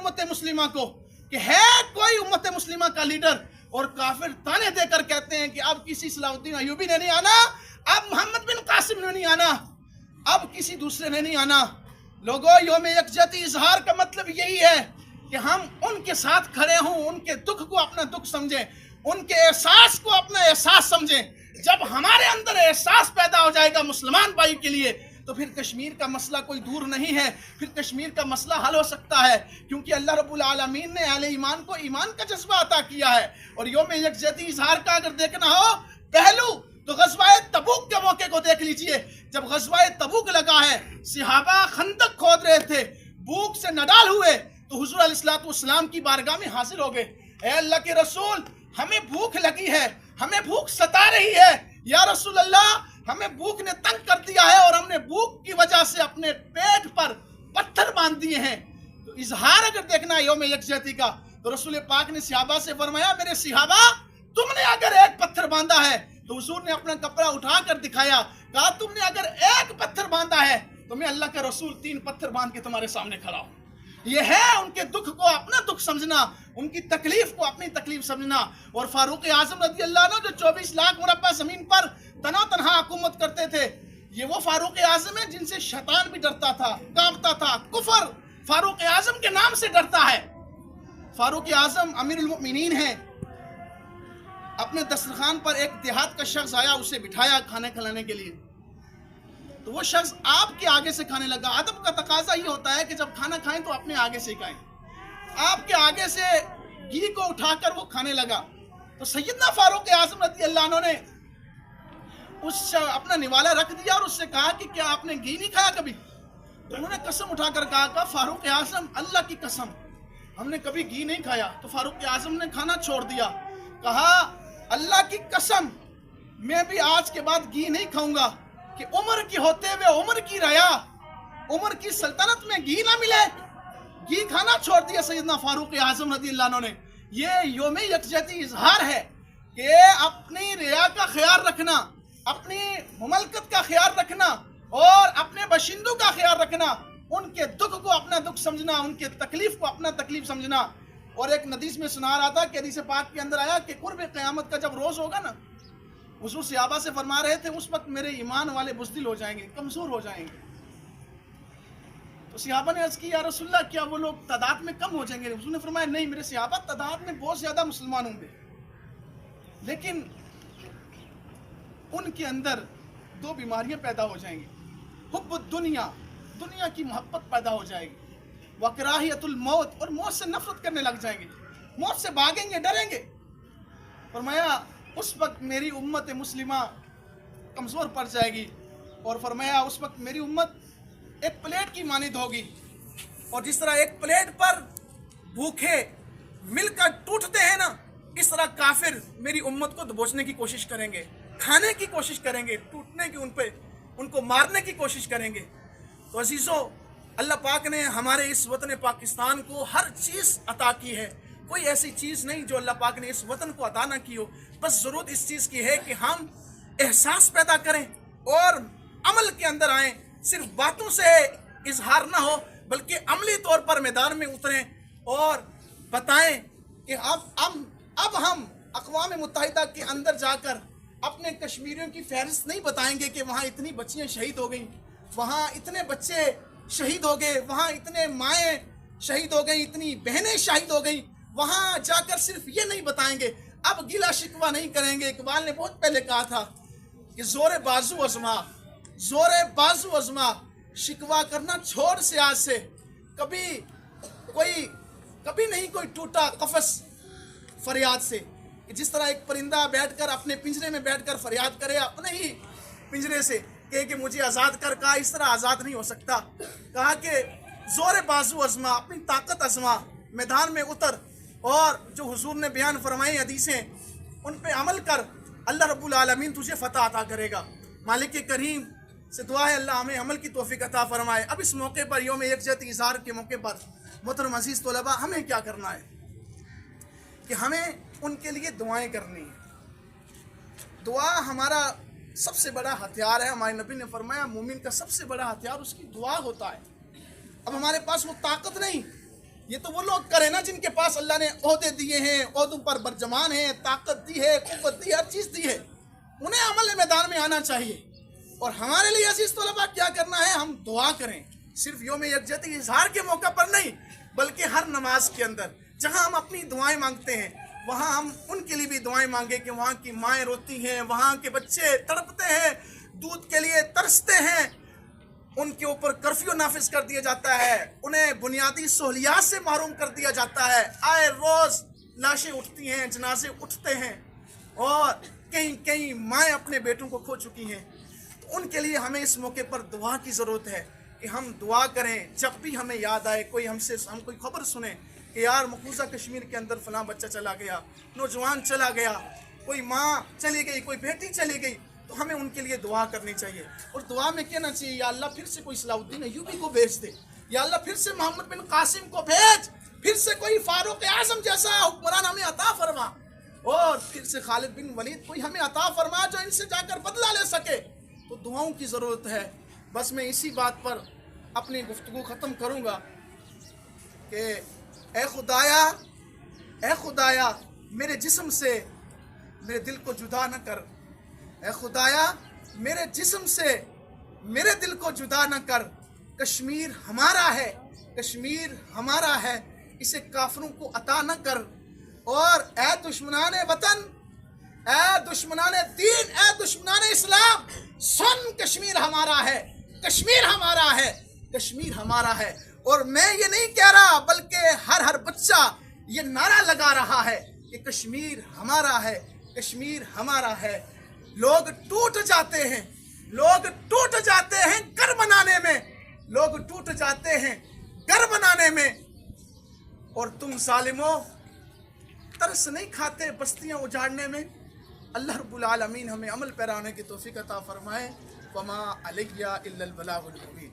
उम्मत मुस्लिमा को कि है कोई उम्मत मुस्लिमा का लीडर, और काफिर ताने देकर कहते हैं कि अब किसी सलाहुद्दीन अयूबी ने नहीं आना, अब मोहम्मद बिन कासिम ने नहीं आना, अब किसी दूसरे ने नहीं आना। लोगों, यौम यकजहती इजहार का मतलब यही है कि हम उनके साथ खड़े हों, उनके दुख को अपना दुख समझें, उनके एहसास को अपना एहसास समझें। जब हमारे अंदर एहसास पैदा हो जाएगा मुसलमान भाई के लिए, तो फिर कश्मीर का मसला कोई दूर नहीं है, फिर कश्मीर का मसला हल हो सकता है, क्योंकि अल्लाह रब्बुल आलमीन ने अहले ईमान को ईमान का जज्बा अता किया है। और यौम यकजहती इजहार का अगर देखना हो पहलू, तो गज़वाए तबूक के मौके को देख लीजिए। जब गज़वाए तबूक लगा है, सहाबा खंदक खोद रहे थे, भूख से नडाल हुए, तो हुज़ूर अलैहिस्सलाम की बारगाह में हाजिर हो गए। ए अल्लाह के रसूल, हमें भूख लगी है, हमें भूख सता रही है, या रसूल अल्लाह हमें भूख ने तंग कर दिया है और हमने भूख की वजह से अपने पेट पर पत्थर बांध दिए हैं। तो इजहार अगर देखना है यौम यकजहती का, तो रसूल पाक ने सहाबा से फरमाया, मेरे सहाबा तुमने अगर एक पत्थर बांधा है, तो हुजूर ने अपना कपड़ा उठाकर दिखाया, कहा तुमने अगर एक पत्थर बांधा है तो मैं अल्लाह का रसूल 3 पत्थर बांध के तुम्हारे सामने खड़ा हूं। ये है उनके दुख को अपना दुख समझना, उनकी तकलीफ को अपनी तकलीफ समझना। और फारूक आजम रज़ी अल्लाह अन्हु जो 24 लाख मुरब्बा जमीन पर तन्हा हुकूमत करते थे, ये वो फारूक आजम है जिनसे शैतान भी डरता था, कांपता था। कुफर फारूक आजम के नाम से डरता है। फारूक आजम अमीरुल मोमिनीन है। अपने दस्तरखान पर एक देहात का शख्स आया, उसे बिठाया खाने खिलाने के लिए, तो वो शख्स आपके आगे से खाने लगा। अदब का तकाजा ये होता है कि जब खाना खाएं तो अपने आगे से खाएं। आपके आगे से घी को उठाकर वो खाने लगा, तो सैयदना फारूक आजम रज़ी अल्लाह अन्हु ने उस अपना निवाला रख दिया और उससे कहा कि क्या आपने घी नहीं खाया कभी? तो उन्होंने कसम उठाकर कहा फारूक आजम अल्लाह की कसम हमने कभी घी नहीं खाया। तो फारूक आजम ने खाना छोड़ दिया, कहा अल्लाह की कसम मैं भी आज के बाद घी नहीं खाऊंगा कि उम्र की होते हुए उम्र की रया, उम्र की सल्तनत में घी ना मिले। घी खाना छोड़ दिया सैयदना फारूक आजम रज़ी अल्लाह अन्हु ने। ये यौम यकजहती इजहार है कि अपनी रिया का ख्याल रखना, अपनी मुमलकत का ख्याल रखना और अपने बशिंदों का ख्याल रखना, उनके दुख को अपना दुख समझना, उनके तकलीफ को अपना तकलीफ समझना। और एक हदीस में सुना रहा था कि हदीस पाक के अंदर आया कि कुर्ब क़यामत का जब रोज़ होगा ना, हुज़ूर सहाबा से फरमा रहे थे उस वक्त मेरे ईमान वाले बुज़दिल हो जाएंगे, कमज़ोर हो जाएंगे। तो सहाबा ने अर्ज़ की या रसूलल्लाह क्या वो लोग तादाद में कम हो जाएंगे? हुज़ूर ने फरमाया नहीं, मेरे सहाबा तादाद में बहुत ज़्यादा मुसलमान होंगे, लेकिन उनके अंदर 2 बीमारियां पैदा हो जाएंगी। हुब्बुद दुनिया, दुनिया की मोहब्बत पैदा हो जाएगी, व कराहियतुल मौत, और मौत से नफरत करने लग जाएंगे, मौत से भागेंगे, डरेंगे। फरमाया उस वक्त मेरी उम्मत मुस्लिमा कमज़ोर पड़ जाएगी, और फरमाया उस वक्त मेरी उम्मत एक प्लेट की मानिद होगी, और जिस तरह एक प्लेट पर भूखे मिलकर टूटते हैं ना, इस तरह काफिर मेरी उम्मत को दबोचने की कोशिश करेंगे, खाने की कोशिश करेंगे, टूटने की उनको मारने की कोशिश करेंगे। तो अजीज़ों, अल्लाह पाक ने हमारे इस वतन पाकिस्तान को हर चीज़ अता की है, कोई ऐसी चीज़ नहीं जो अल्लाह पाक ने इस वतन को अता ना की हो। बस ज़रूरत इस चीज़ की है कि हम एहसास पैदा करें और अमल के अंदर आएँ। सिर्फ बातों से इजहार ना हो, बल्कि अमली तौर पर मैदान में उतरें और बताएं कि अब हम अक़वाम मुत्तहिदा के अंदर जाकर अपने कश्मीरियों की फहरिस्त नहीं बताएंगे कि वहाँ इतनी बच्चियाँ शहीद हो गई, वहाँ इतने बच्चे शहीद हो गए, वहाँ इतने माएँ शहीद हो गई, इतनी बहनें शहीद हो गई। वहाँ जाकर सिर्फ ये नहीं बताएंगे, अब गिला शिकवा नहीं करेंगे। इकबाल ने बहुत पहले कहा था कि ज़ोरे बाजू अज़मा, ज़ोरे बाजू अज़मा, शिकवा करना छोड़ से आज से। कभी नहीं कोई टूटा कफस फरियाद से। जिस तरह एक परिंदा बैठकर अपने पिंजरे में बैठकर फरियाद करे अपने ही पिंजरे से, कहे कि मुझे आज़ाद कर, कहा इस तरह आज़ाद नहीं हो सकता। कहा कि ज़ोरे बाजू अज़मा, अपनी ताकत अज़मा, मैदान में उतर, और जो हुजूर ने बयान फरमाई हदीसें उन पे अमल कर, अल्लाह रब्बुल आलमीन तुझे फ़तह अता करेगा। मालिक करीम से दुआ है अल्लाह हमें अमल की तौफीक अता फरमाए। अब इस मौके पर यौम यकजहती इज़हार के मौके पर मोहतरम अज़ीज़ तलबा, हमें क्या करना है कि हमें उनके लिए दुआएं करनी है। दुआ हमारा सबसे बड़ा हथियार है। हमारे नबी ने फरमाया मोमिन का सबसे बड़ा हथियार उसकी दुआ होता है। अब हमारे पास वो ताकत नहीं یہ تو وہ لوگ کریں نا جن کے پاس اللہ نے عہدے دیے ہیں، عہدوں پر برجمان ہیں، طاقت دی ہے، قوت دی ہے، ہر چیز دی ہے، انہیں عمل میدان میں آنا چاہیے۔ اور ہمارے لیے عزیز طلباء کیا کرنا ہے؟ ہم دعا کریں، صرف یوم یکجہتی اظہار کے موقع پر نہیں بلکہ ہر نماز کے اندر جہاں ہم اپنی دعائیں مانگتے ہیں وہاں ہم ان کے لیے بھی دعائیں مانگیں کہ وہاں کی مائیں روتی ہیں، وہاں کے بچے تڑپتے ہیں، دودھ کے لیے ترستے ہیں، ان کے اوپر کرفیو نافذ کر دیا جاتا ہے، انہیں بنیادی سہولیات سے محروم کر دیا جاتا ہے، آئے روز لاشیں اٹھتی ہیں، جنازے اٹھتے ہیں، اور کئی مائیں اپنے بیٹوں کو کھو چکی ہیں۔ تو ان کے لیے ہمیں اس موقع پر دعا کی ضرورت ہے کہ ہم دعا کریں جب بھی ہمیں یاد آئے، ہم کوئی خبر سنیں کہ یار مقبوضہ کشمیر کے اندر فلاں بچہ چلا گیا، نوجوان چلا گیا، کوئی ماں چلی گئی، کوئی بیٹی چلی گئی، تو ہمیں ان کے لیے دعا کرنی چاہیے، اور دعا میں کہنا چاہیے یا اللہ پھر سے کوئی صلاح الدین ایوبی کو بھیج دے، یا اللہ پھر سے محمد بن قاسم کو بھیج، پھر سے کوئی فاروق اعظم جیسا حکمران ہمیں عطا فرما، اور پھر سے خالد بن ولید کوئی ہمیں عطا فرما جو ان سے جا کر بدلہ لے سکے۔ تو دعاؤں کی ضرورت ہے۔ بس میں اسی بات پر اپنی گفتگو ختم کروں گا کہ اے خدایا میرے جسم سے میرے دل کو جدا نہ کر، اے خدایا میرے جسم سے میرے دل کو جدا نہ کر، کشمیر ہمارا ہے، کشمیر ہمارا ہے، اسے کافروں کو عطا نہ کر، اور اے دشمنان وطن، اے دشمنان دین، اے دشمنان اسلام، سن، کشمیر ہمارا ہے، کشمیر ہمارا ہے، کشمیر ہمارا ہے۔ اور میں یہ نہیں کہہ رہا بلکہ ہر بچہ یہ نعرہ لگا رہا ہے کہ کشمیر ہمارا ہے، کشمیر ہمارا ہے۔ لوگ ٹوٹ جاتے ہیں، لوگ ٹوٹ جاتے ہیں گھر بنانے میں، لوگ ٹوٹ جاتے ہیں گھر بنانے میں، اور تم ظالموں ترس نہیں کھاتے بستیاں اجاڑنے میں۔ اللہ رب العالمین ہمیں عمل پیرا ہونے کی توفیق عطا فرمائے۔ وما علیہ الا البلاغ المبین۔